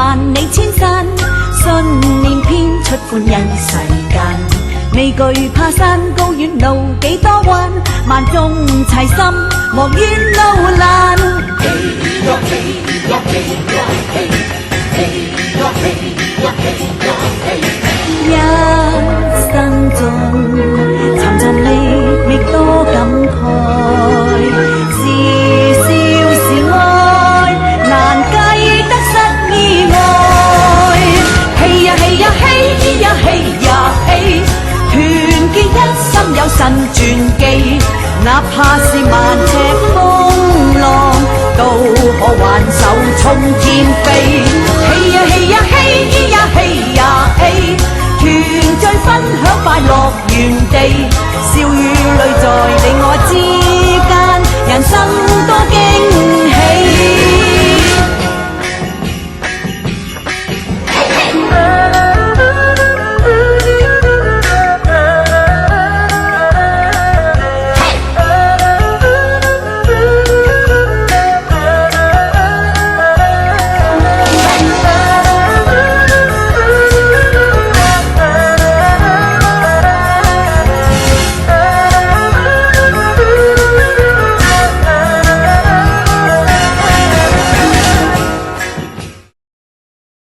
萬里千山，信念編出歡欣世間。未懼怕山高遠路幾多彎，萬眾齊心莫怨路難。一生中尋尋覓覓多感慨，是笑是愛難計得失意外。嘿呀嘿呀嘿呀嘿呀嘿，團結一心有神傳記，哪怕是萬尺風浪，都可挽手衝天飛。嘿呀嘿呀嘿呀嘿呀嘿，團聚分享快樂原地，笑與淚在你我之間，人生多驚。